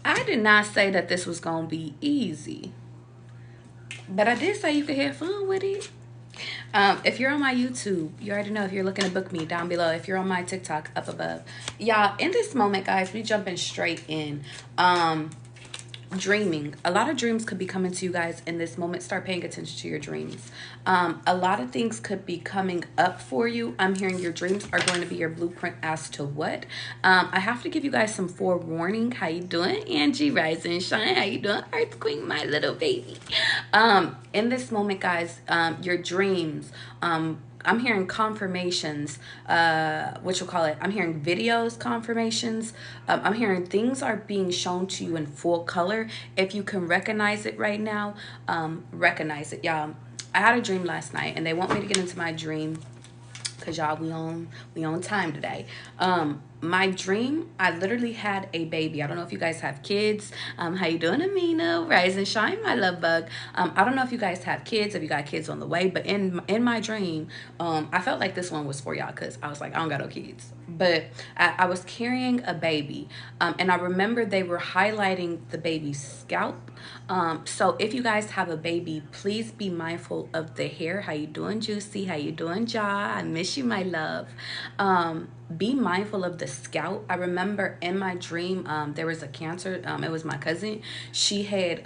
I did not say that this was gonna be easy, but I did say you could have fun with it. If you're on my YouTube, you already know. If you're looking to book me, down below. If you're on my TikTok, up above. Y'all, in this moment, guys, we jumping straight in. Dreaming. A lot of dreams could be coming to you guys in this moment. Start paying attention to your dreams. A lot of things could be coming up for you. I'm hearing your dreams are going to be your blueprint as to what. I have to give you guys some forewarning. How you doing, Angie? Rise and shine. How you doing, Earth Queen, my little baby? In this moment, guys, your dreams, I'm hearing confirmations, what you call it. I'm hearing videos, confirmations. I'm hearing things are being shown to you in full color. If you can recognize it right now, recognize it. Y'all, I had a dream last night, and they want me to get into my dream because y'all, we on time today. My dream, I literally had a baby. I don't know if you guys have kids. How you doing, Amina? Rise and shine, my love bug. I don't know if you guys have kids, if you got kids on the way, but in my dream, I felt like this one was for y'all because I was like, I don't got no kids. But I was carrying a baby, and I remember they were highlighting the baby's scalp. So if you guys have a baby, please be mindful of the hair. How you doing, Juicy? How you doing, Ja? I miss you, my love. Be mindful of the scalp. I remember in my dream, there was a cancer. It was my cousin. She had,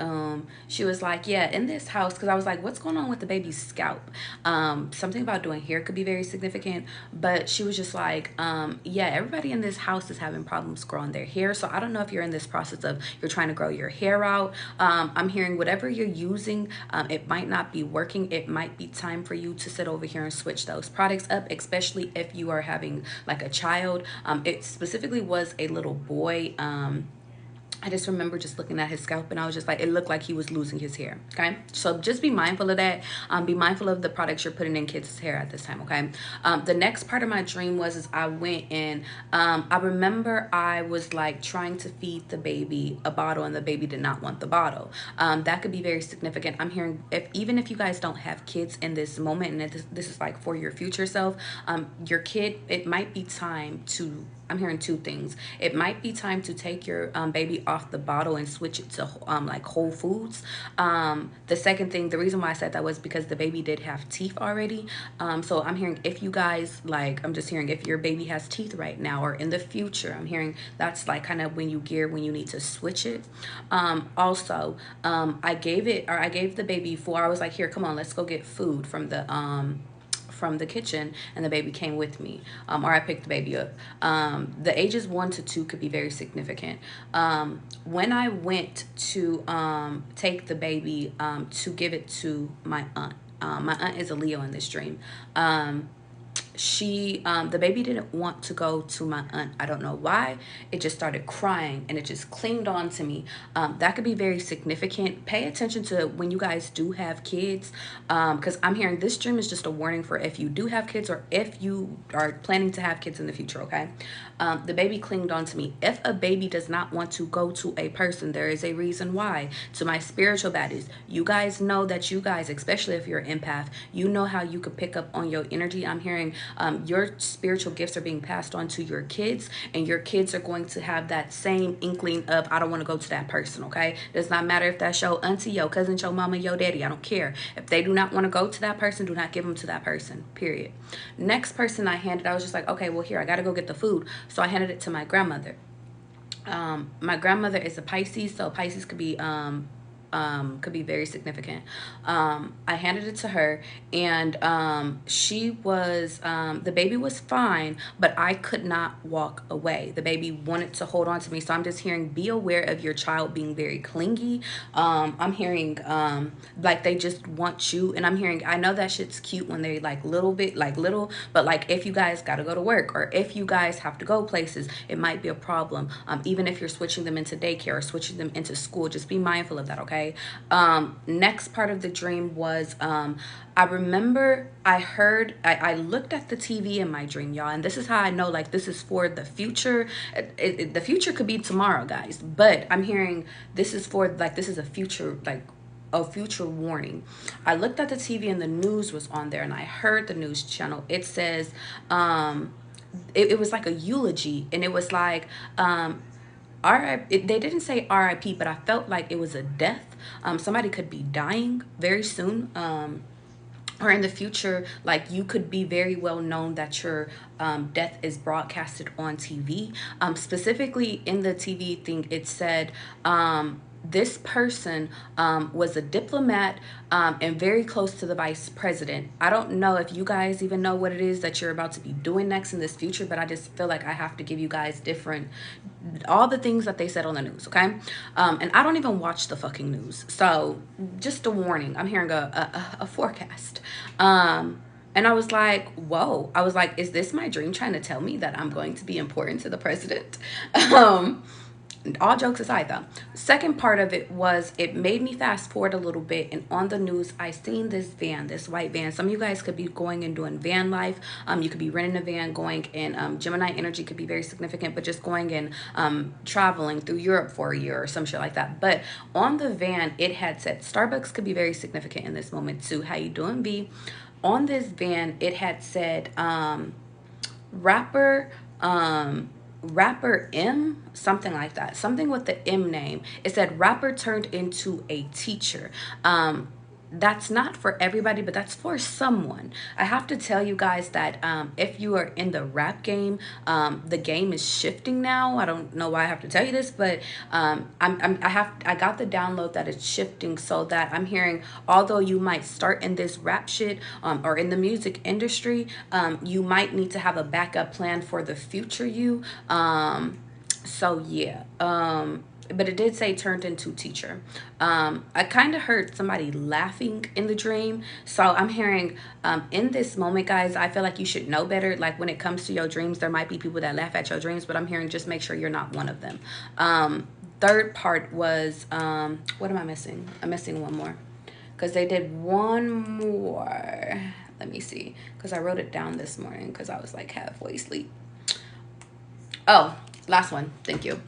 she was like, yeah, in this house, because I was like, what's going on with the baby's scalp? Something about doing hair could be very significant, but she was just like, yeah, everybody in this house is having problems growing their hair. So I don't know if you're in this process of you're trying to grow your hair out. I'm hearing whatever you're using, it might not be working. It might be time for you to sit over here and switch those products up, especially if you are having like a child. It specifically was a little boy. I just remember just looking at his scalp, and I was just like, it looked like he was losing his hair. Okay, so just be mindful of that. Be mindful of the products you're putting in kids' hair at this time. Okay. The next part of my dream was I went and I remember I was like trying to feed the baby a bottle, and the baby did not want the bottle. That could be very significant. I'm hearing even if you guys don't have kids in this moment, and this is like for your future self, your kid, it might be time to. I'm hearing two things. It might be time to take your baby off the bottle and switch it to like Whole Foods. The second thing, the reason why I said that was because the baby did have teeth already. So I'm hearing if you guys like, I'm just hearing if your baby has teeth right now or in the future, I'm hearing that's like kind of when you need to switch it. Also, I gave the baby four. I was like, here, come on, let's go get food from the kitchen, and the baby came with me, or I picked the baby up. The ages 1 to 2 could be very significant. When I went to take the baby to give it to my aunt is a Leo in this dream. The baby didn't want to go to my aunt. I don't know why. It just started crying, and it just clinged on to me. That could be very significant. Pay attention to when you guys do have kids, because I'm hearing this dream is just a warning for if you do have kids or if you are planning to have kids in the future. Okay. The baby clinged on to me. If a baby does not want to go to a person, there is a reason why. To my spiritual baddies, you guys know that you guys, especially if you're an empath, you know how you could pick up on your energy. I'm hearing your spiritual gifts are being passed on to your kids, and your kids are going to have that same inkling of, I don't want to go to that person. Okay. Does not matter if that's your auntie, your cousin, your mama, your daddy. I don't care. If they do not want to go to that person, do not give them to that person, period. Next person I handed, I was just like, okay, well, here, I got to go get the food. So I handed it to my grandmother. My grandmother is a Pisces, so Pisces could be very significant. I handed it to her, and she was the baby was fine, but I could not walk away. The baby wanted to hold on to me. So I'm just hearing, be aware of your child being very clingy. I'm hearing like they just want you, and I'm hearing, I know that shit's cute when they like little, but like if you guys gotta go to work, or if you guys have to go places, it might be a problem. Even if you're switching them into daycare or switching them into school, just be mindful of that. Okay. Next part of the dream was I remember I looked at the TV in my dream, y'all, and this is how I know like this is for the future. The future could be tomorrow, guys, but I'm hearing this is for like, this is a future, like a future warning. I looked at the TV and the news was on there, and I heard the news channel. It says it was like a eulogy, and it was like they didn't say RIP, but I felt like it was a death. Somebody could be dying very soon, or in the future, like you could be very well known that your death is broadcasted on TV. Specifically in the TV thing, it said this person was a diplomat and very close to the vice president. I don't know if you guys even know what it is that you're about to be doing next in this future, but I just feel like I have to give you guys all the things that they said on the news, okay? And I don't even watch the fucking news. So just a warning, I'm hearing a forecast. And I was like, whoa. I was like, is this my dream trying to tell me that I'm going to be important to the president? All jokes aside though, second part of it was it made me fast forward a little bit, and on the news I seen this van, this white van. Some of you guys could be going and doing van life. You could be renting a van, going in Gemini energy could be very significant, but just going and traveling through Europe for a year or some shit like that. But on the van it had said Starbucks could be very significant in this moment too. How you doing, B? On this van it had said rapper M, something like that, something with the M name. It said rapper turned into a teacher. That's not for everybody, but that's for someone. I have to tell you guys that if you are in the rap game, the game is shifting now. I don't know why I have to tell you this, but I got the download that it's shifting, so that I'm hearing, although you might start in this rap shit or in the music industry, you might need to have a backup plan for the future you. So yeah. But it did say turned into teacher. I kind of heard somebody laughing in the dream. So I'm hearing in this moment, guys, I feel like you should know better. Like when it comes to your dreams, there might be people that laugh at your dreams, but I'm hearing just make sure you're not one of them. Third part was, what am I missing? I'm missing one more. Because they did one more. Let me see. Because I wrote it down this morning because I was like halfway asleep. Oh, last one. Thank you.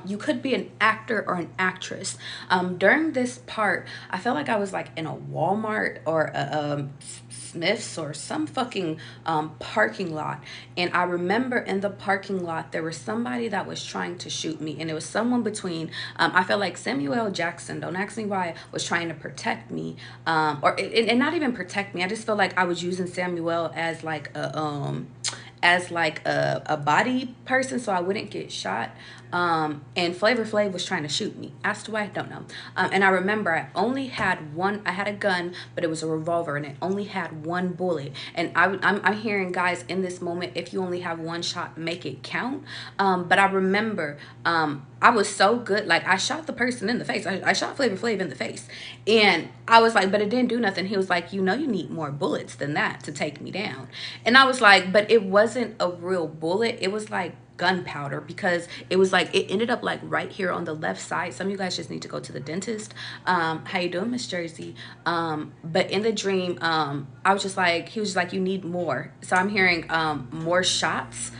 You could be an actor or an actress. During this part, I felt like I was like in a Walmart or a Smith's or some fucking parking lot. And I remember in the parking lot, there was somebody that was trying to shoot me. And it was someone between, I felt like Samuel L. Jackson, don't ask me why, was trying to protect me. And not even protect me. I just felt like I was using Samuel as like a body person so I wouldn't get shot. And Flavor Flav was trying to shoot me. As to why, I don't know. And I remember I only had one. I had a gun, but it was a revolver, and it only had one bullet. And I'm hearing, guys, in this moment, if you only have one shot, make it count. But I remember I was so good. Like, I shot the person in the face. I shot Flavor Flav in the face. And I was like, but it didn't do nothing. He was like, you know, you need more bullets than that to take me down. And I was like, but it wasn't a real bullet. It was like gunpowder, because it was like, it ended up like right here on the left side. Some of you guys just need to go to the dentist. How you doing, Miss Jersey? But in the dream, I was just like, he was just like, you need more. So I'm hearing more shots.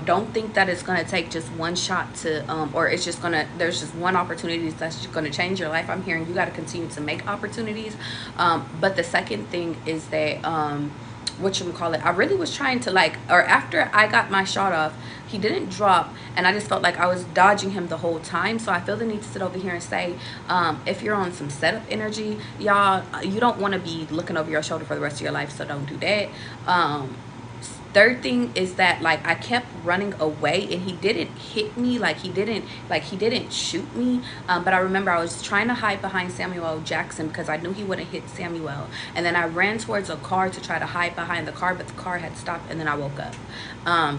Don't think that it's gonna take just one shot to or it's just gonna, there's just one opportunity that's just gonna change your life. I'm hearing you got to continue to make opportunities. But the second thing is that I really was trying to, like, or after I got my shot off, he didn't drop, and I just felt like I was dodging him the whole time. So I feel the need to sit over here and say, if you're on some setup energy, y'all, you don't want to be looking over your shoulder for the rest of your life, so don't do that. Third thing is that, like, I kept running away, and he didn't hit me, he didn't shoot me, but I remember I was trying to hide behind Samuel L. Jackson because I knew he wouldn't hit Samuel, and then I ran towards a car to try to hide behind the car, but the car had stopped, and then I woke up.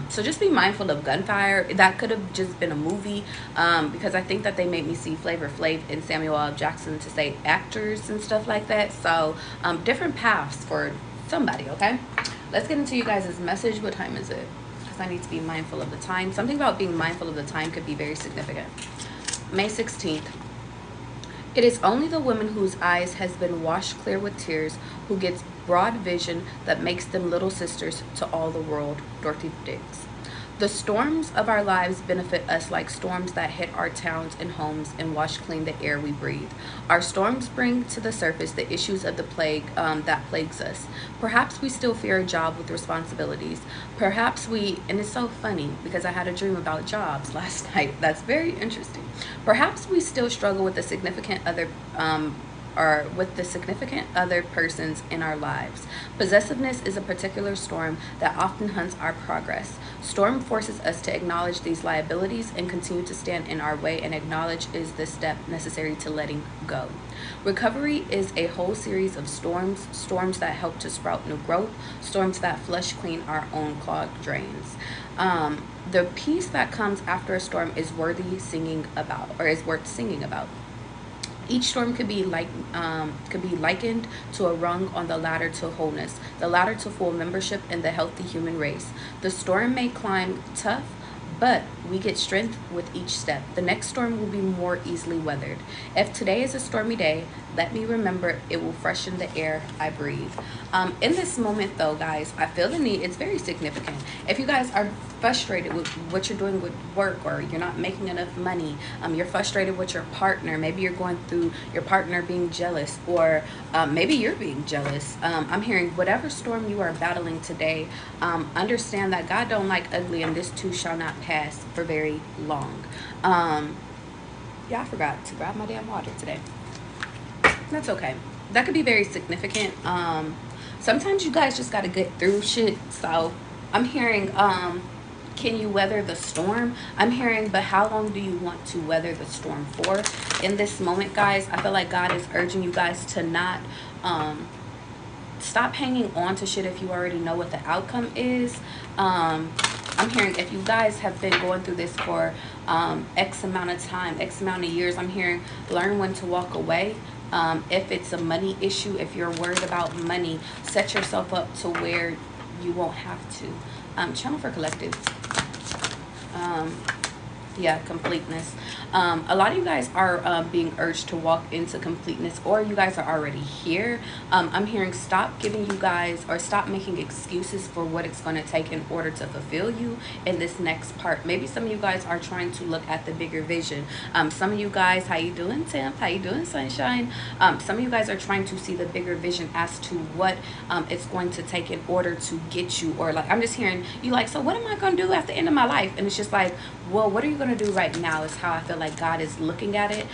So just be mindful of gunfire. That could have just been a movie, because I think that they made me see Flavor Flav and Samuel L. Jackson to say actors and stuff like that. So different paths for somebody. Okay, let's get into you guys' message. What time is it? Because I need to be mindful of the time. Something about being mindful of the time could be very significant. May 16th. It is only the woman whose eyes has been washed clear with tears who gets broad vision that makes them little sisters to all the world. Dorothy Dix. The storms of our lives benefit us like storms that hit our towns and homes and wash clean the air we breathe. Our storms bring to the surface the issues of the plague that plagues us. Perhaps we still fear a job with responsibilities. Perhaps we, and it's so funny because I had a dream about jobs last night. That's very interesting. Perhaps we still struggle with the significant other or with the significant other persons in our lives. Possessiveness is a particular storm that often hunts our progress. Storm forces us to acknowledge these liabilities and continue to stand in our way, and acknowledge is the step necessary to letting go. Recovery is a whole series of storms, storms that help to sprout new growth, storms that flush clean our own clogged drains. The peace that comes after a storm is worthy singing about, or is worth singing about. Each storm could be likened to a rung on the ladder to wholeness, the ladder to full membership in the healthy human race. The storm may climb tough, but we get strength with each step. The next storm will be more easily weathered. If today is a stormy day, let me remember it will freshen the air I breathe. In this moment, though, guys, I feel the need. It's very significant. If you guys are frustrated with what you're doing with work, or you're not making enough money, you're frustrated with your partner, maybe you're going through your partner being jealous, or maybe you're being jealous. I'm hearing whatever storm you are battling today, understand that God don't like ugly, and this too shall not pass for very long. Yeah, I forgot to grab my damn water today. That's okay. That could be very significant. Sometimes you guys just got to get through shit. So I'm hearing, can you weather the storm? I'm hearing, but how long do you want to weather the storm for? In this moment, guys, I feel like God is urging you guys to not stop hanging on to shit if you already know what the outcome is. I'm hearing, if you guys have been going through this for X amount of time, X amount of years, I'm hearing, learn when to walk away. If it's a money issue, if you're worried about money, set yourself up to where you won't have to. Channel for collective. Yeah, completeness. A lot of you guys are being urged to walk into completeness, or you guys are already here. I'm hearing, stop giving you guys, or stop making excuses for what it's going to take in order to fulfill you in this next part. Maybe some of you guys are trying to look at the bigger vision. Some of you guys, how you doing, Tim? How you doing, Sunshine? Some of you guys are trying to see the bigger vision as to what it's going to take in order to get you, or like, I'm just hearing you like, so what am I going to do at the end of my life? And it's just like, well, what are you going to do right now is how I feel like God is looking at it.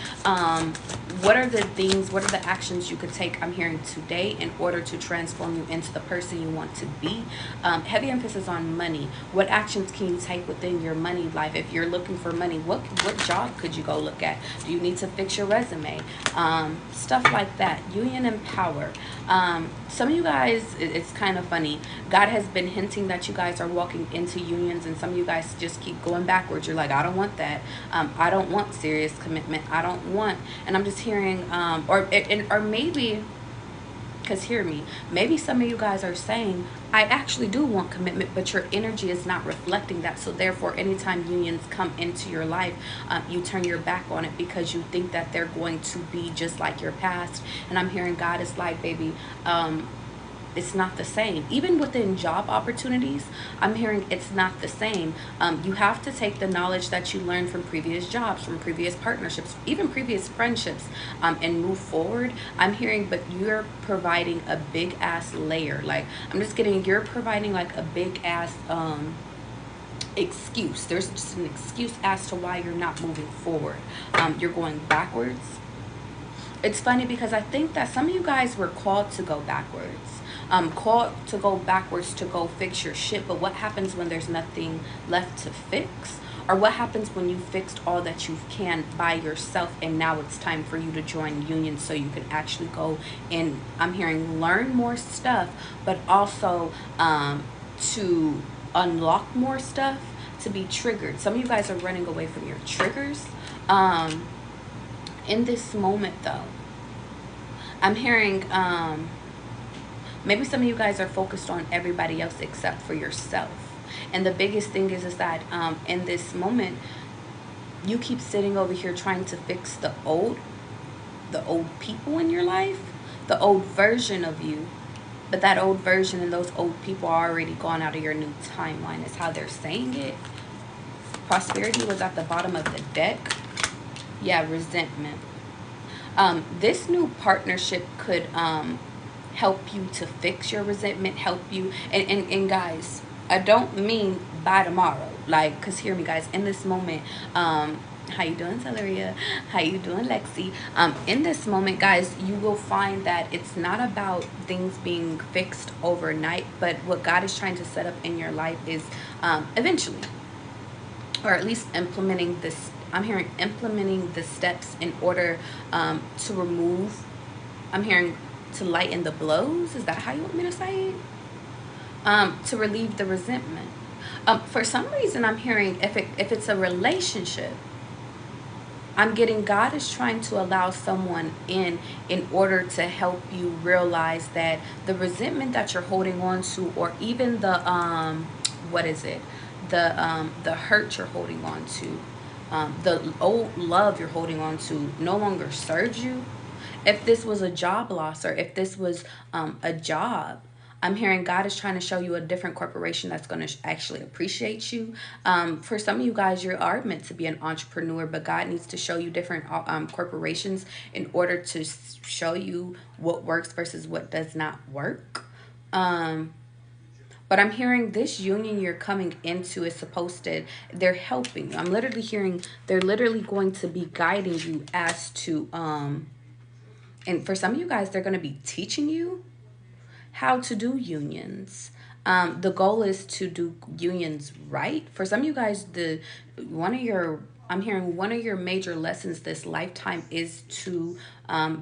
What are the things, what are the actions you could take, I'm hearing, today in order to transform you into the person you want to be? Heavy emphasis on money. What actions can you take within your money life? If you're looking for money, what job could you go look at? Do you need to fix your resume? Stuff like that. Union and power. Some of you guys, it's kind of funny. God has been hinting that you guys are walking into unions, and some of you guys just keep going backwards. You're like, I don't want that. I don't want serious commitment. I don't want, and I'm just hearing, or maybe, because hear me, maybe some of you guys are saying, I actually do want commitment, but your energy is not reflecting that. So therefore, anytime unions come into your life, you turn your back on it because you think that they're going to be just like your past. And I'm hearing God is like, baby, it's not the same. Even within job opportunities, I'm hearing it's not the same. You have to take the knowledge that you learned from previous jobs, from previous partnerships, even previous friendships, and move forward. I'm hearing, but you're providing a big ass layer. Like, I'm just getting, you're providing like a big ass excuse. There's just an excuse as to why you're not moving forward. You're going backwards. It's funny because I think that some of you guys were called to go backwards. Called to go backwards, to go fix your shit. But what happens when there's nothing left to fix? Or what happens when you fixed all that you can by yourself, and now it's time for you to join unions so you can actually go and, I'm hearing, learn more stuff, but also to unlock more stuff, to be triggered. Some of you guys are running away from your triggers. In this moment, though, I'm hearing, maybe some of you guys are focused on everybody else except for yourself. And the biggest thing is that in this moment, you keep sitting over here trying to fix the old people in your life, the old version of you. But that old version and those old people are already gone out of your new timeline, is how they're saying it. Prosperity was at the bottom of the deck. Yeah, resentment. This new partnership could help you to fix your resentment, help you. And guys, I don't mean by tomorrow. Like, because hear me, guys, in this moment, how you doing, Celeria? How you doing, Lexi? In this moment, guys, you will find that it's not about things being fixed overnight, but what God is trying to set up in your life is eventually, or at least implementing this. I'm hearing implementing the steps in order to remove. I'm hearing to lighten the blows. Is that how you want me to say it? To relieve the resentment. For some reason, I'm hearing if it's a relationship, I'm getting God is trying to allow someone in order to help you realize that the resentment that you're holding on to, or even the what is it, the hurt you're holding on to, the old love you're holding on to no longer serves you. If this was a job loss, or if this was a job, I'm hearing God is trying to show you a different corporation that's going to actually appreciate you. For some of you guys, you are meant to be an entrepreneur, but God needs to show you different corporations in order to show you what works versus what does not work. But I'm hearing this union you're coming into is supposed to, they're helping you. I'm literally hearing they're literally going to be guiding you as to, and for some of you guys, they're going to be teaching you how to do unions. The goal is to do unions right. For some of you guys, I'm hearing one of your major lessons this lifetime is to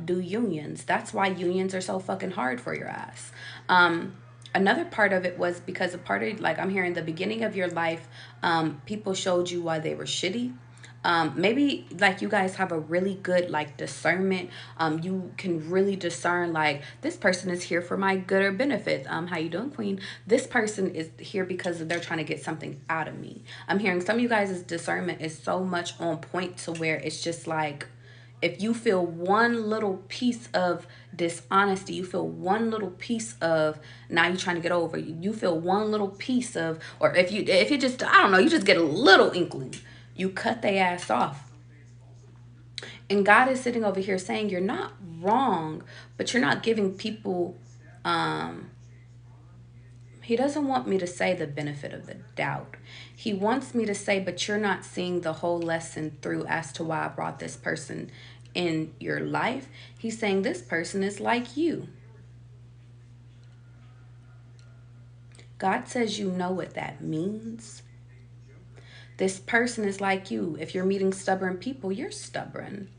do unions. That's why unions are so fucking hard for your ass. Another part of it was because a part of, like, I'm hearing the beginning of your life, people showed you why they were shitty. Maybe like you guys have a really good like discernment. You can really discern like this person is here for my good or benefit. How you doing, Queen? This person is here because they're trying to get something out of me. I'm hearing some of you guys' discernment is so much on point to where it's just like, if you feel one little piece of dishonesty, you feel one little piece of, now you're trying to get over, you feel one little piece of, or if you just, I don't know, you just get a little inkling, you cut their ass off. And God is sitting over here saying you're not wrong, but you're not giving people, he doesn't want me to say the benefit of the doubt. He wants me to say, but you're not seeing the whole lesson through as to why I brought this person in your life. He's saying this person is like you. God says you know what that means. This person is like you. If you're meeting stubborn people, you're stubborn.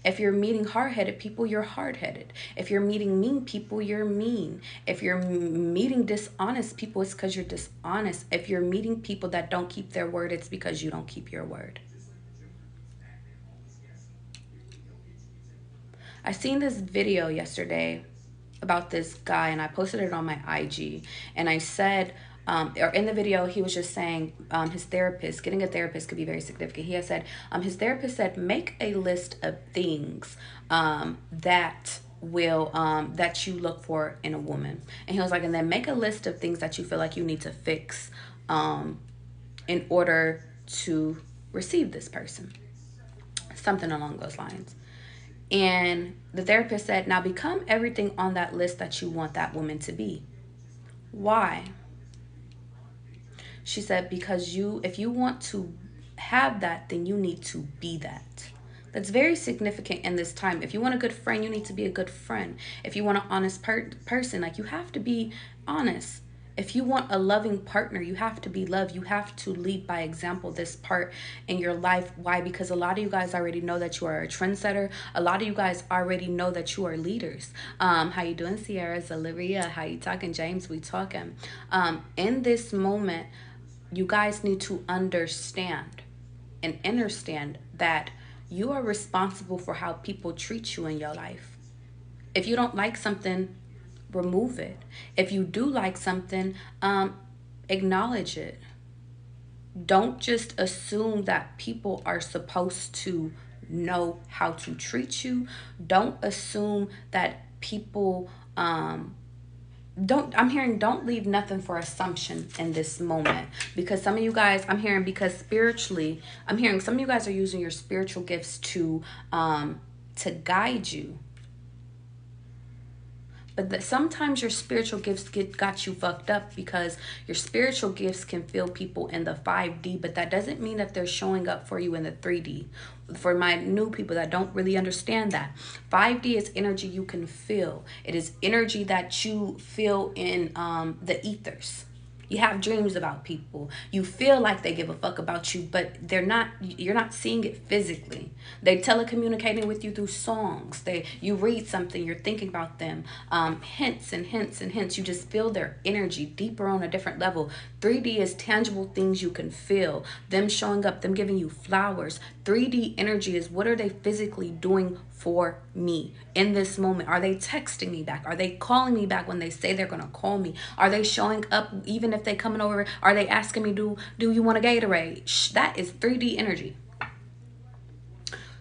If you're meeting hard-headed people, you're hard-headed. If you're meeting mean people, you're mean. If you're meeting dishonest people, it's because you're dishonest. If you're meeting people that don't keep their word, it's because you don't keep your word. I seen this video yesterday about this guy, and I posted it on my IG, and I said, or in the video, he was just saying his therapist, getting a therapist could be very significant. He had said, his therapist said, make a list of things that will, that you look for in a woman. And he was like, and then make a list of things that you feel like you need to fix in order to receive this person. Something along those lines. And the therapist said, now become everything on that list that you want that woman to be. Why? She said, because if you want to have that, then you need to be that. That's very significant in this time. If you want a good friend, you need to be a good friend. If you want an honest person, like, you have to be honest. If you want a loving partner, you have to be loved. You have to lead by example this part in your life. Why? Because a lot of you guys already know that you are a trendsetter. A lot of you guys already know that you are leaders. How you doing, Sierra? Zaleria? How you talking, James? We talking. In this moment, you guys need to understand and understand that you are responsible for how people treat you in your life. If you don't like something, remove it. If you do like something, acknowledge it. Don't just assume that people are supposed to know how to treat you. Don't assume that people I'm hearing don't leave nothing for assumption in this moment, because some of you guys, I'm hearing, because spiritually, I'm hearing some of you guys are using your spiritual gifts to guide you. But sometimes your spiritual gifts got you fucked up, because your spiritual gifts can feel people in the 5D, but that doesn't mean that they're showing up for you in the 3D. For my new people that don't really understand that, 5D is energy you can feel. It is energy that you feel in the ethers. You have dreams about people. You feel like they give a fuck about you, but they're not. You're not seeing it physically. They telecommunicating with you through songs. You read something. You're thinking about them. Hints and hints and hints. You just feel their energy deeper on a different level. 3D is tangible things you can feel. Them showing up. Them giving you flowers. 3D energy is what are they physically doing for me in this moment? Are they texting me back? Are they calling me back when they say they're gonna call me? Are they showing up even if they coming over? Are they asking me, do you want a Gatorade? That is 3D energy.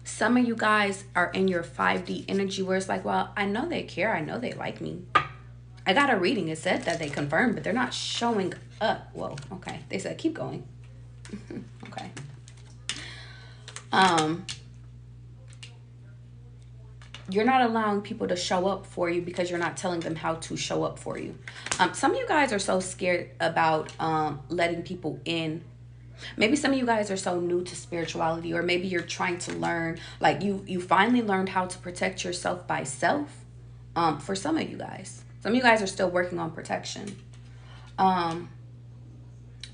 Some of you guys are in your 5D energy where it's like, well, I know they care. I know they like me. I got a reading. It said that they confirmed, but they're not showing up. Whoa, okay. They said keep going. Okay. You're not allowing people to show up for you because you're not telling them how to show up for you. Some of you guys are so scared about letting people in. Maybe some of you guys are so new to spirituality, or maybe you're trying to learn, like you finally learned how to protect yourself by self. For some of you guys are still working on protection.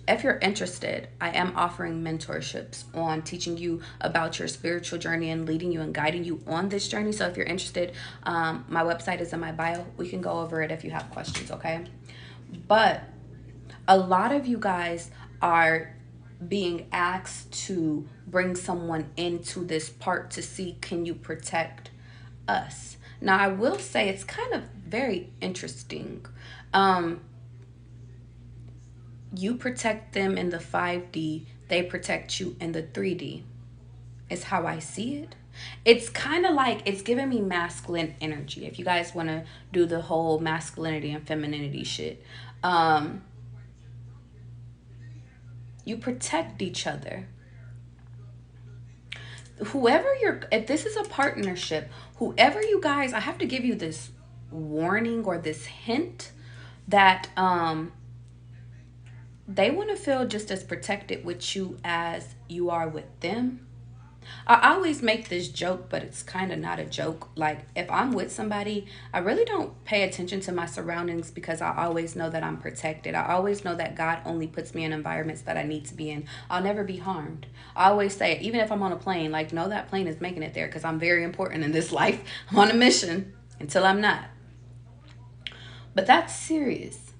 If you're interested, I am offering mentorships on teaching you about your spiritual journey and leading you and guiding you on this journey. So if you're interested, my website is in my bio. We can go over it if you have questions, okay? But a lot of you guys are being asked to bring someone into this part to see, can you protect us? Now, I will say it's kind of very interesting. You protect them in the 5D, they protect you in the 3D. Is how I see it. It's kind of like it's giving me masculine energy. If you guys want to do the whole masculinity and femininity shit, you protect each other. If this is a partnership, whoever you guys, I have to give you this warning or this hint that they want to feel just as protected with you as you are with them. I always make this joke, but it's kind of not a joke. Like, if I'm with somebody, I really don't pay attention to my surroundings, because I always know that I'm protected. I always know that God only puts me in environments that I need to be in. I'll never be harmed. I always say, even if I'm on a plane, like, no, that plane is making it there, because I'm very important in this life. I'm on a mission until I'm not. But that's serious.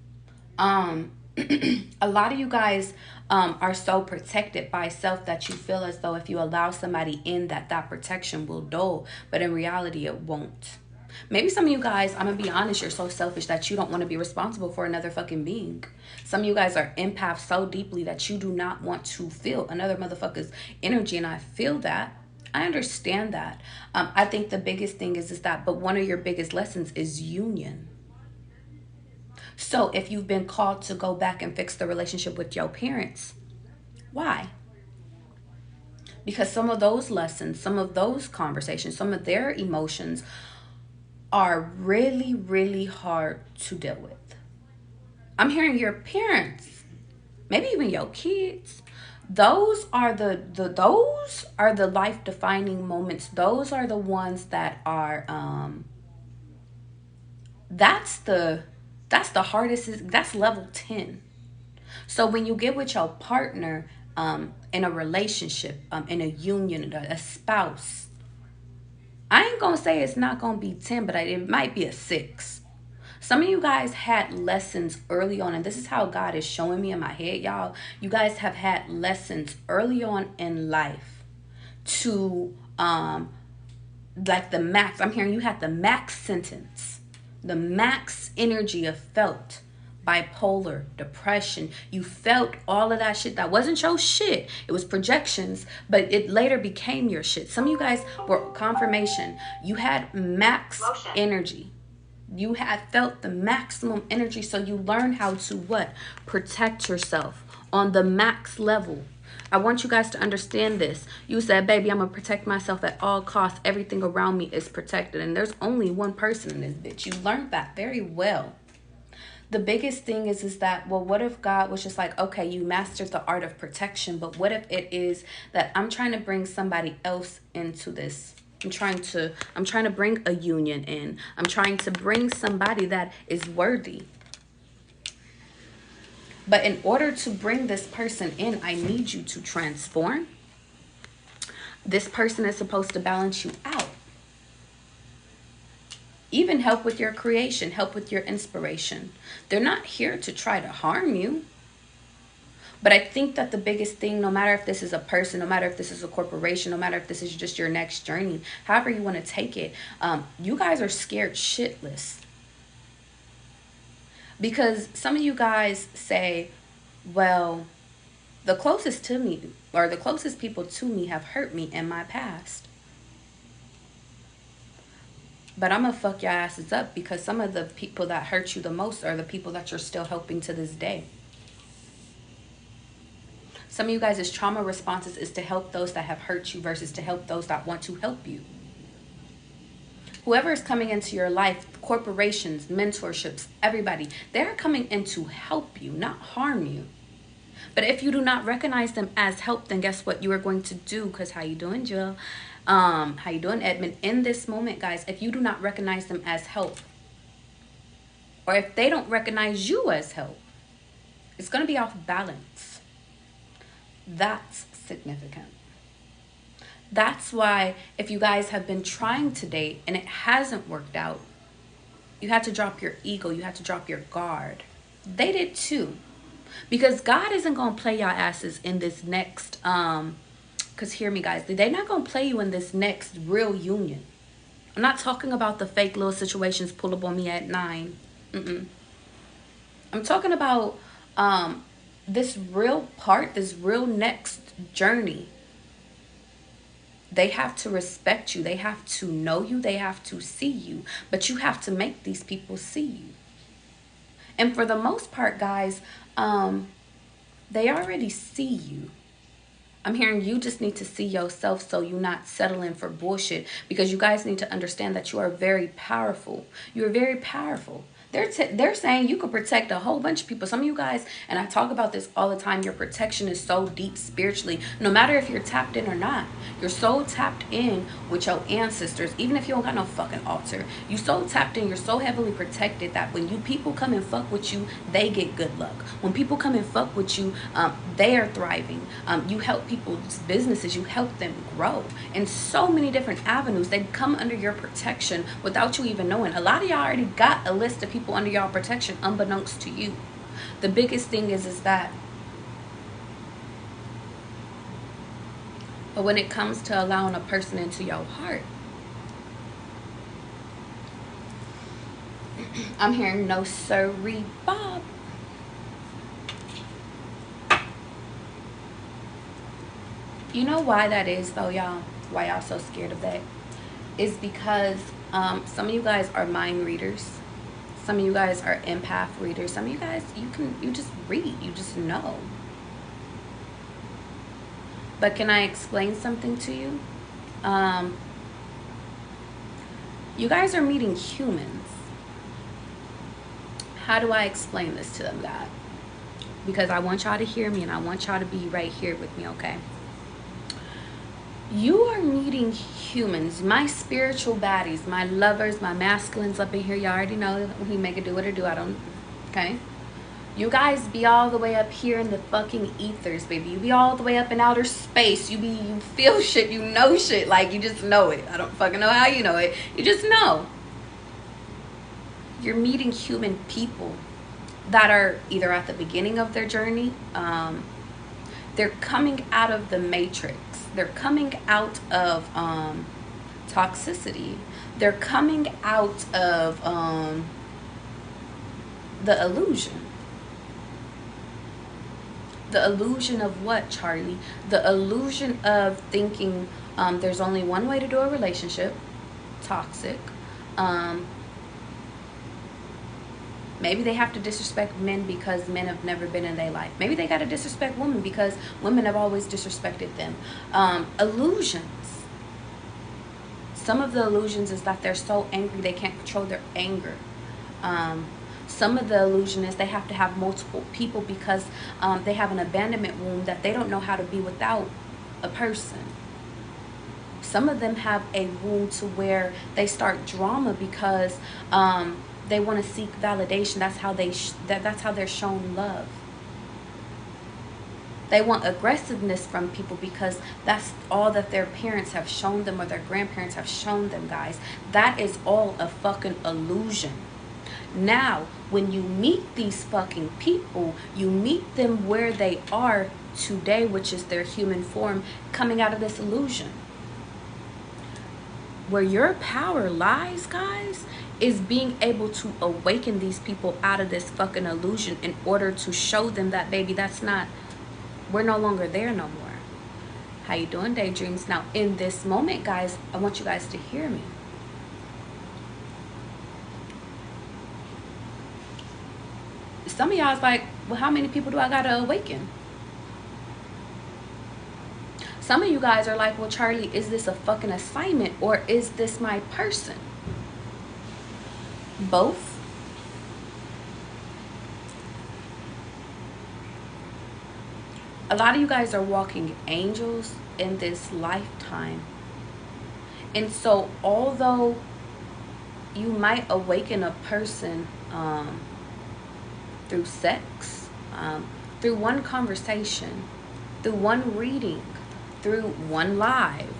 A lot of you guys are so protected by self that you feel as though if you allow somebody in, that protection will dull, but in reality it won't. Maybe some of you guys, I'm gonna be honest, you're so selfish that you don't want to be responsible for another fucking being. Some of you guys are empaths so deeply that you do not want to feel another motherfucker's energy, and I feel that. I understand that. I think the biggest thing is that, but one of your biggest lessons is union. So if you've been called to go back and fix the relationship with your parents, why? Because some of those lessons, some of those conversations, some of their emotions are really, really hard to deal with. I'm hearing your parents, maybe even your kids. Those are the life-defining moments. Those are the ones that are that's the hardest. That's level 10. So when you get with your partner in a relationship, in a union, a spouse, I ain't gonna say it's not gonna be 10, but it might be a 6. Some of you guys had lessons early on, and this is how God is showing me in my head, y'all. You guys have had lessons early on in life to like the max. I'm hearing you had the max sentence, the max energy of felt bipolar, depression. You felt all of that shit that wasn't your shit. It was projections, but it later became your shit. Some of you guys were confirmation. You had max energy. You have felt the maximum energy, so you learn how to what? Protect yourself on the max level. I want you guys to understand this. You said, baby, I'm going to protect myself at all costs. Everything around me is protected. And there's only one person in this bitch. You learned that very well. The biggest thing is that, well, what if God was just like, okay, you mastered the art of protection, but what if it is that I'm trying to bring somebody else into this? I'm trying to bring a union in. I'm trying to bring somebody that is worthy. But in order to bring this person in, I need you to transform. This person is supposed to balance you out. Even help with your creation, help with your inspiration. They're not here to try to harm you. But I think that the biggest thing, no matter if this is a person, no matter if this is a corporation, no matter if this is just your next journey, however you want to take it, you guys are scared shitless. Because some of you guys say, well, the closest to me, or the closest people to me have hurt me in my past. But I'm going to fuck your asses up, because some of the people that hurt you the most are the people that you're still helping to this day. Some of you guys' trauma responses is to help those that have hurt you versus to help those that want to help you. Whoever is coming into your life, corporations, mentorships, everybody, they're coming in to help you, not harm you. But if you do not recognize them as help, then guess what you are going to do? Because how you doing, Jill? How you doing, Edmund? In this moment, guys, if you do not recognize them as help, or if they don't recognize you as help, it's going to be off balance. That's significant. That's why if you guys have been trying to date and it hasn't worked out, you had to drop your ego. You had to drop your guard. They did too. Because God isn't going to play y'all asses in this next, because hear me guys, they're not going to play you in this next real union. I'm not talking about the fake little situations, pull up on me at 9. I'm talking about this real part, this real next journey. They have to respect you. They have to know you. They have to see you. But you have to make these people see you. And for the most part, guys, they already see you. I'm hearing you just need to see yourself so you're not settling for bullshit. Because you guys need to understand that you are very powerful. You are very powerful. They're saying you could protect a whole bunch of people. Some of you guys, and I talk about this all the time, your protection is so deep spiritually. No matter if you're tapped in or not, you're so tapped in with your ancestors. Even if you don't got no fucking altar, you so tapped in, you're so heavily protected that when people come and fuck with you, they get good luck. When people come and fuck with you, they are thriving. You help people's businesses, you help them grow in so many different avenues. They come under your protection without you even knowing. A lot of y'all already got a list of people under y'all protection unbeknownst to you. The biggest thing is that, but when it comes to allowing a person into your heart, I'm hearing no sirree, Bob. You know why that is though, y'all? Why y'all so scared of that? Is because some of you guys are mind readers. Some of you guys are empath readers. Some of you guys, you just read. You just know. But can I explain something to you? You guys are meeting humans. How do I explain this to them, God? Because I want y'all to hear me and I want y'all to be right here with me, okay? You are meeting humans, my spiritual baddies, my lovers, my masculines up in here. You already know we make it do what it do. I don't, okay? You guys be all the way up here in the fucking ethers, baby. You be all the way up in outer space. You feel shit, you know shit. Like, you just know it. I don't fucking know how you know it. You just know. You're meeting human people that are either at the beginning of their journey. They're coming out of the matrix. They're coming out of toxicity. They're coming out of the illusion. The illusion of what, Charlie? The illusion of thinking there's only one way to do a relationship. Toxic. Maybe they have to disrespect men because men have never been in their life. Maybe they got to disrespect women because women have always disrespected them. Illusions. Some of the illusions is that they're so angry they can't control their anger. Some of the illusion is they have to have multiple people because they have an abandonment wound that they don't know how to be without a person. Some of them have a wound to where they start drama because they want to seek validation. That's how that's how they're shown love. They want aggressiveness from people because that's all that their parents have shown them or their grandparents have shown them, guys. That is all a fucking illusion. Now, when you meet these fucking people, you meet them where they are today, which is their human form coming out of this illusion. Where your power lies, guys, is being able to awaken these people out of this fucking illusion in order to show them that, baby, that's not, we're no longer there no more. How you doing, daydreams? Now, in this moment, guys, I want you guys to hear me. Some of y'all is like, well, how many people do I gotta awaken? Some of you guys are like, well, Charlie, is this a fucking assignment or is this my person? Both. A lot of you guys are walking angels in this lifetime. And so although you might awaken a person through sex, through one conversation, through one reading, through one live,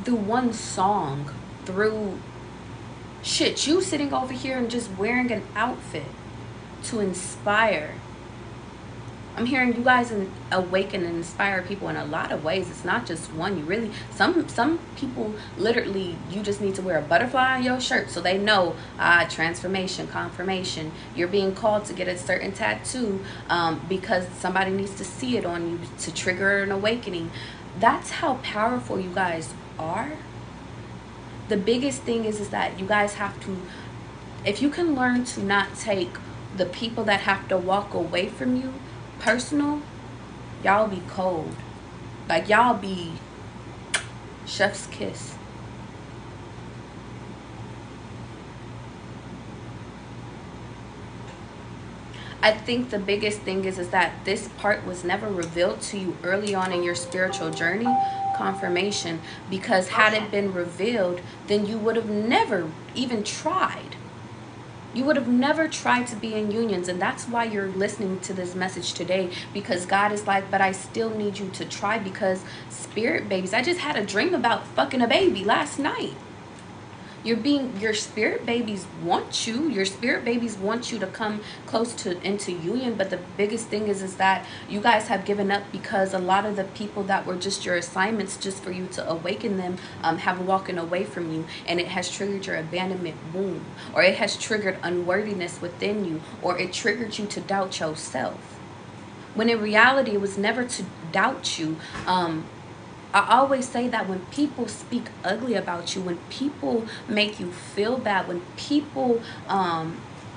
through one song, through shit, you sitting over here and just wearing an outfit to inspire. I'm hearing you guys awaken and inspire people in a lot of ways. It's not just one. You really, some people literally, you just need to wear a butterfly on your shirt so they know, transformation, confirmation. You're being called to get a certain tattoo because somebody needs to see it on you to trigger an awakening. That's how powerful you guys are. The biggest thing is that you guys have to, if you can learn to not take the people that have to walk away from you personal, y'all be cold. Like, y'all be chef's kiss. I think the biggest thing is that this part was never revealed to you early on in your spiritual journey, confirmation, because had it been revealed, then you would have never even tried. You would have never tried to be in unions, and that's why you're listening to this message today, because God is like, but I still need you to try, because spirit babies, I just had a dream about fucking a baby last night. Your spirit babies want you. Your spirit babies want you to come close to into union. But the biggest thing is that you guys have given up because a lot of the people that were just your assignments just for you to awaken them have walking away from you. And it has triggered your abandonment wound. Or it has triggered unworthiness within you. Or it triggered you to doubt yourself. When in reality, it was never to doubt you. I always say that when people speak ugly about you, when people make you feel bad, when people,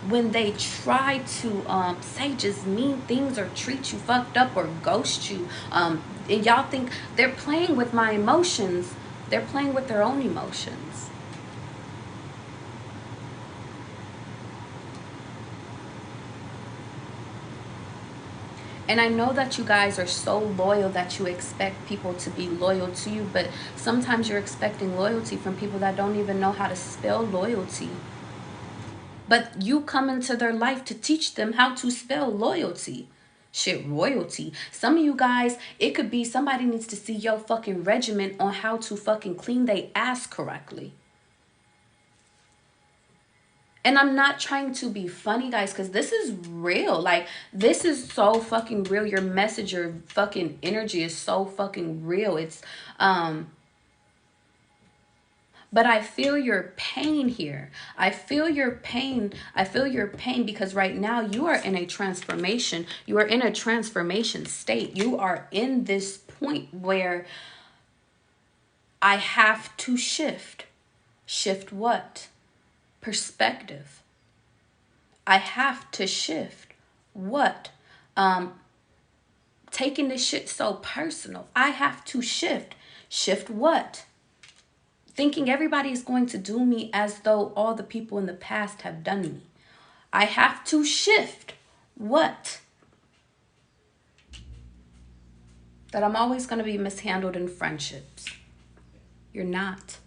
when they try to say just mean things or treat you fucked up or ghost you, and y'all think they're playing with my emotions, they're playing with their own emotions. And I know that you guys are so loyal that you expect people to be loyal to you, but sometimes you're expecting loyalty from people that don't even know how to spell loyalty. But you come into their life to teach them how to spell loyalty. Shit, royalty. Some of you guys, it could be somebody needs to see your fucking regimen on how to fucking clean their ass correctly. And I'm not trying to be funny, guys, because this is real. Like, this is so fucking real. Your message, your fucking energy is so fucking real. It's, but I feel your pain here. I feel your pain. I feel your pain because right now you are in a transformation. You are in a transformation state. You are in this point where I have to shift. Shift what? Perspective. I have to shift. What? Taking this shit so personal. I have to shift. Shift what? Thinking everybody is going to do me as though all the people in the past have done me. I have to shift. What? That I'm always going to be mishandled in friendships. You're not.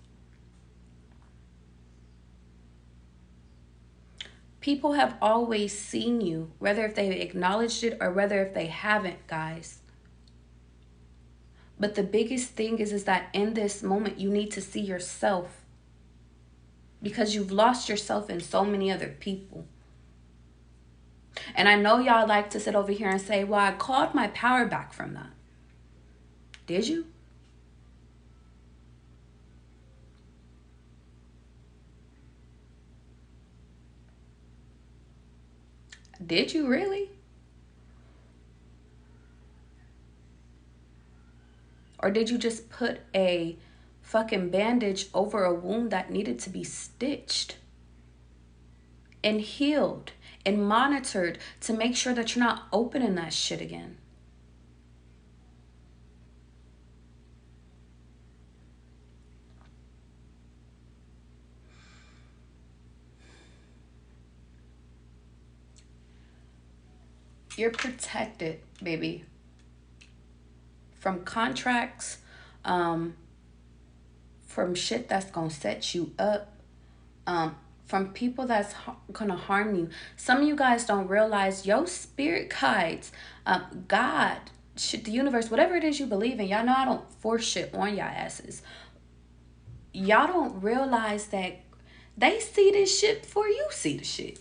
People have always seen you, whether if they acknowledged it or whether if they haven't, guys. But the biggest thing is that in this moment, you need to see yourself, because you've lost yourself in so many other people. And I know y'all like to sit over here and say, well, I called my power back from that. Did you? Did you really? Or did you just put a fucking bandage over a wound that needed to be stitched and healed and monitored to make sure that you're not opening that shit again? You're protected, baby, from contracts, from shit that's gonna set you up, from people that's gonna harm you. Some of you guys don't realize your spirit guides, God, shit, the universe, whatever it is you believe in. Y'all know I don't force shit on y'all asses. Y'all don't realize that they see this shit before you see the shit.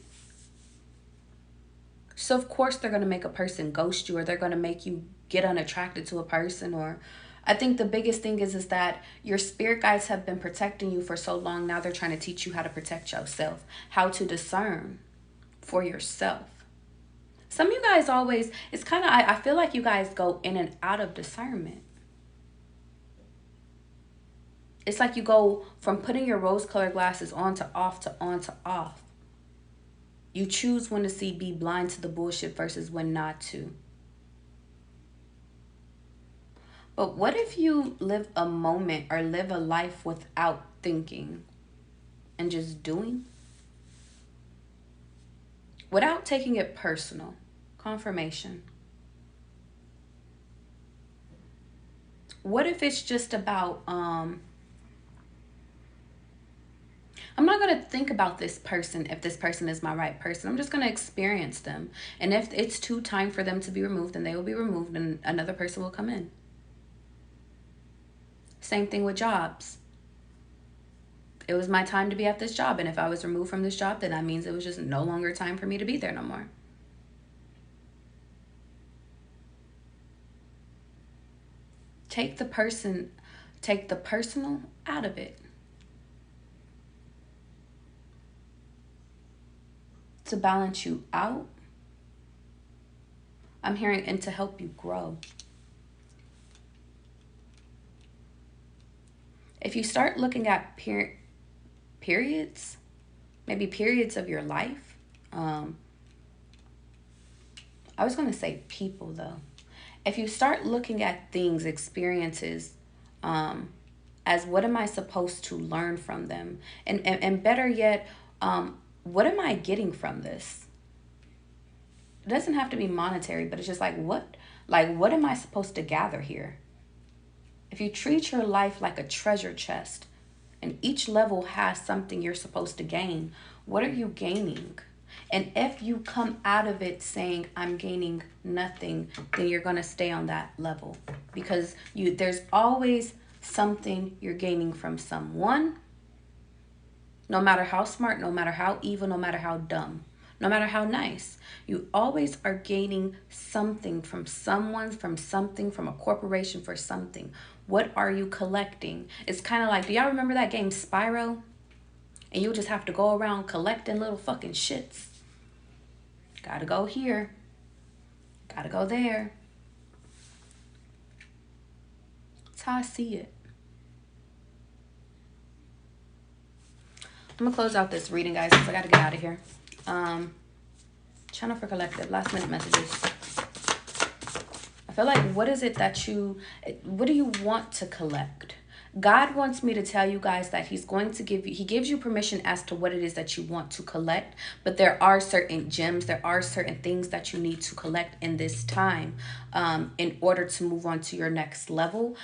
So of course they're going to make a person ghost you, or they're going to make you get unattracted to a person. Or I think the biggest thing is that your spirit guides have been protecting you for so long. Now they're trying to teach you how to protect yourself, how to discern for yourself. Some of you guys always, it's kind of, I feel like you guys go in and out of discernment. It's like you go from putting your rose-colored glasses on to off to on to off. You choose when to see, be blind to the bullshit versus when not to. But what if you live a moment or live a life without thinking and just doing? Without taking it personal. Confirmation. What if it's just about, I'm not going to think about this person if this person is my right person. I'm just going to experience them. And if it's too time for them to be removed, then they will be removed and another person will come in. Same thing with jobs. It was my time to be at this job. And if I was removed from this job, then that means it was just no longer time for me to be there no more. Take the personal out of it. To balance you out, I'm hearing, and to help you grow. If you start looking at periods, maybe periods of your life, I was going to say people though. If you start looking at things, experiences, as what am I supposed to learn from them? And better yet, what am I getting from this? It doesn't have to be monetary, but it's just like, what am I supposed to gather here? If you treat your life like a treasure chest and each level has something you're supposed to gain, what are you gaining? And if you come out of it saying, I'm gaining nothing, then you're going to stay on that level, because there's always something you're gaining from someone. No matter how smart, no matter how evil, no matter how dumb, no matter how nice, you always are gaining something from someone, from something, from a corporation, for something. What are you collecting? It's kind of like, do y'all remember that game Spyro? And you just have to go around collecting little fucking shits. Gotta go here. Gotta go there. That's how I see it. I'm gonna close out this reading, guys, because I gotta get out of here. Channel for collective. Last minute messages. I feel like, what is it that what do you want to collect? God wants me to tell you guys that he's going to give you, he gives you permission as to what it is that you want to collect. But there are certain gems, there are certain things that you need to collect in this time in order to move on to your next level.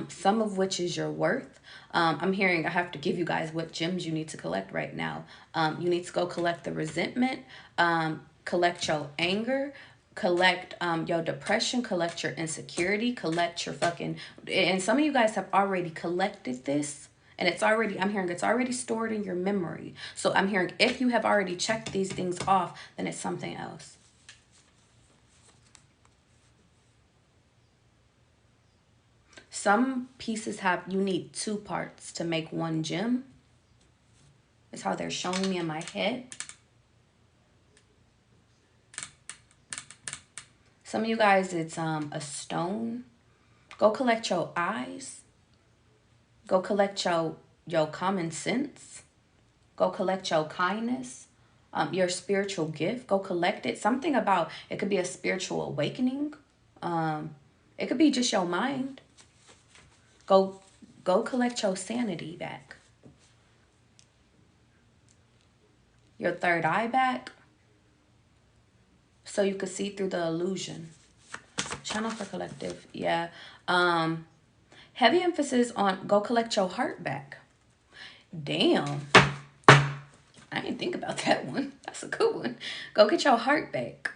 Some of which is your worth. I'm hearing, I have to give you guys what gems you need to collect right now. You need to go collect the resentment, collect your anger, collect your depression, collect your insecurity, collect your fucking, and some of you guys have already collected this, and it's already, I'm hearing it's already stored in your memory. So I'm hearing if you have already checked these things off, then it's something else. Some pieces have, you need 2 parts to make 1 gem. That's how they're showing me in my head. Some of you guys, it's a stone. Go collect your eyes. Go collect your common sense. Go collect your kindness. Your spiritual gift. Go collect it. Something about, it could be a spiritual awakening. It could be just your mind. Go collect your sanity back. Your third eye back. So you could see through the illusion. Channel for collective. Yeah. Heavy emphasis on go collect your heart back. Damn. I didn't think about that one. That's a good one. Go get your heart back.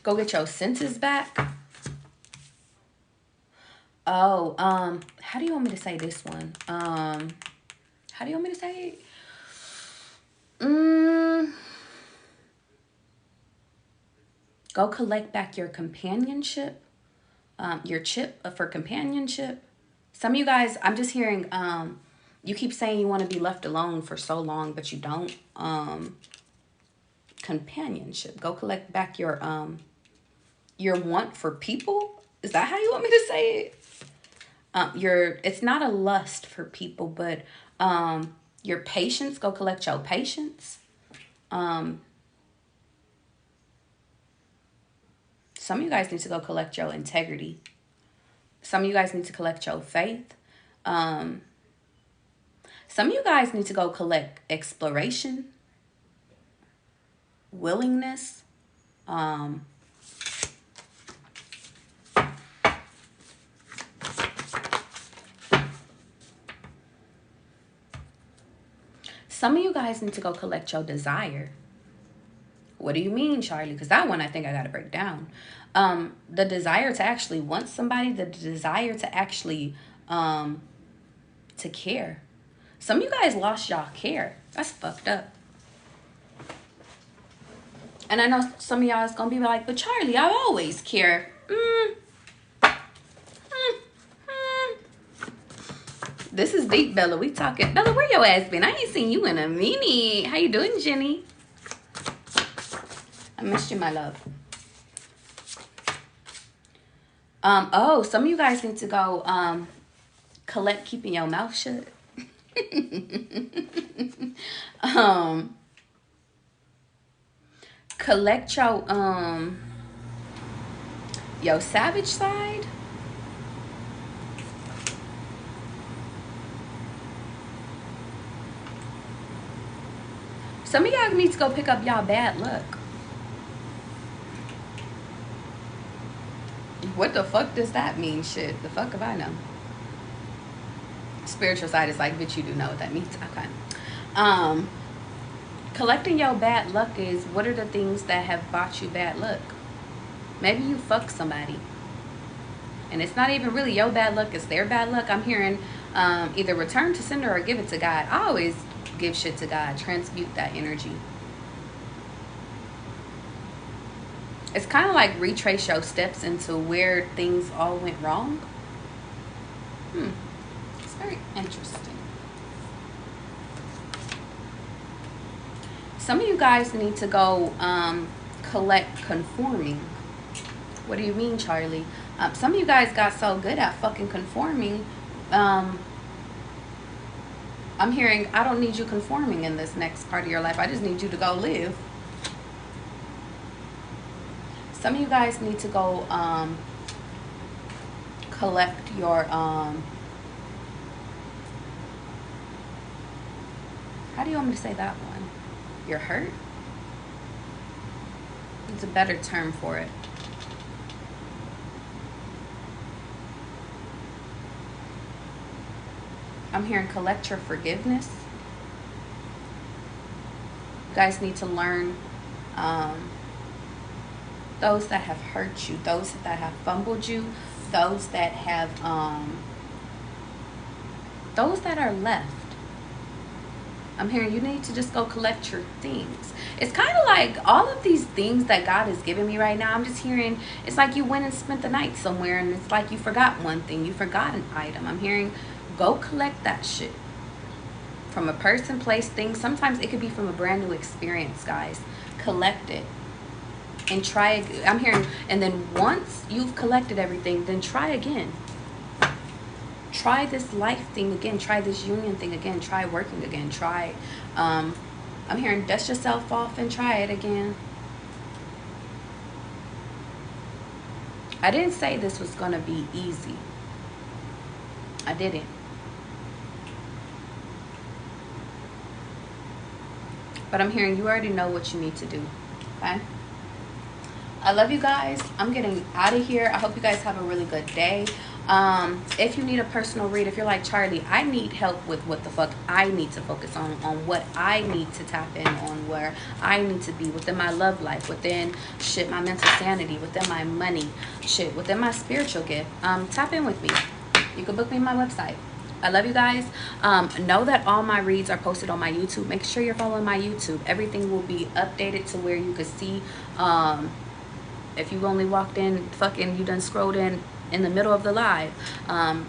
Go get your senses back. Oh, how do you want me to say this one? How do you want me to say it? Go collect back your companionship, your chip for companionship. Some of you guys, I'm just hearing, you keep saying you want to be left alone for so long, but you don't. Companionship. Go collect back your want for people. Is that how you want me to say it? It's not a lust for people, but your patience. Go collect your patience. Some of you guys need to go collect your integrity. Some of you guys need to collect your faith. Some of you guys need to go collect exploration, willingness. Some of you guys need to go collect your desire. What do you mean, Charlie? Because that one I think I got to break down. The desire to actually want somebody, the desire to actually to care. Some of you guys lost y'all care. That's fucked up. And I know some of y'all is going to be like, but Charlie, I always care. This is deep, Bella. We talking. Bella, where your ass been? I ain't seen you in a minute. How you doing, Jenny? I missed you, my love. Oh, some of you guys need to go collect keeping your mouth shut. Collect your savage side. Some of y'all need to go pick up y'all bad luck. What the fuck does that mean? Shit, the fuck if I know. Spiritual side is like, bitch, you do know what that means. Okay. Collecting your bad luck is, what are the things that have brought you bad luck? Maybe you fuck somebody. And it's not even really your bad luck, it's their bad luck. I'm hearing either return to sender or give it to God. I always give shit to God. Transmute that energy. It's kind of like retrace your steps into where things all went wrong. It's very interesting. Some of you guys need to go collect conforming. What do you mean, Charlie? Some of you guys got so good at fucking conforming. I'm hearing, I don't need you conforming in this next part of your life. I just need you to go live. Some of you guys need to go collect your, how do you want me to say that one? Your hurt? It's a better term for it. I'm hearing collect your forgiveness. You guys need to learn those that have hurt you, those that have fumbled you, those that have those that are left. I'm hearing you need to just go collect your things. It's kind of like all of these things that God is giving me right now. I'm just hearing it's like you went and spent the night somewhere and it's like you forgot one thing. You forgot an item. I'm hearing go collect that shit. From a person, place, thing. Sometimes it could be from a brand new experience, guys. Collect it. And try. I'm hearing, and then once you've collected everything, then try again. Try this life thing again. Try this union thing again. Try working again. Try. I'm hearing dust yourself off and try it again. I didn't say this was going to be easy. I didn't. But I'm hearing you already know what you need to do. Okay? I love you guys. I'm getting out of here. I hope you guys have a really good day. If you need a personal read, if you're like, Charlie, I need help with what the fuck I need to focus on what I need to tap in on, where I need to be within my love life, within shit, my mental sanity, within my money, shit, within my spiritual gift, tap in with me. You can book me on my website. I love you guys. Know that all my reads are posted on my YouTube. Make sure you're following my YouTube. Everything will be updated to where you can see. If you only walked in, fucking, you done scrolled in the middle of the live.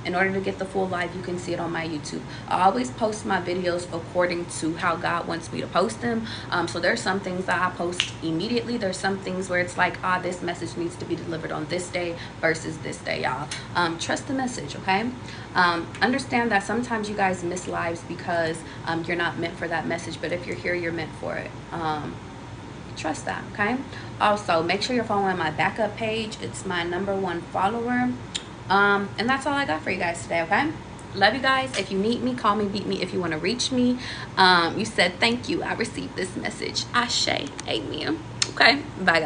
In order to get the full live, you can see it on my YouTube. I always post my videos according to how God wants me to post them. So there's some things that I post immediately. There's some things where it's like, this message needs to be delivered on this day versus this day, y'all. Trust the message, okay? Understand that sometimes you guys miss lives because you're not meant for that message. But if you're here, you're meant for it. Trust that, okay? Also, make sure you're following my backup page. It's my #1 follower. And that's all I got for you guys today, okay? Love you guys. If you need me, call me, beat me. If you want to reach me, you said thank you. I received this message. Ashe. Amen. Okay? Bye, guys.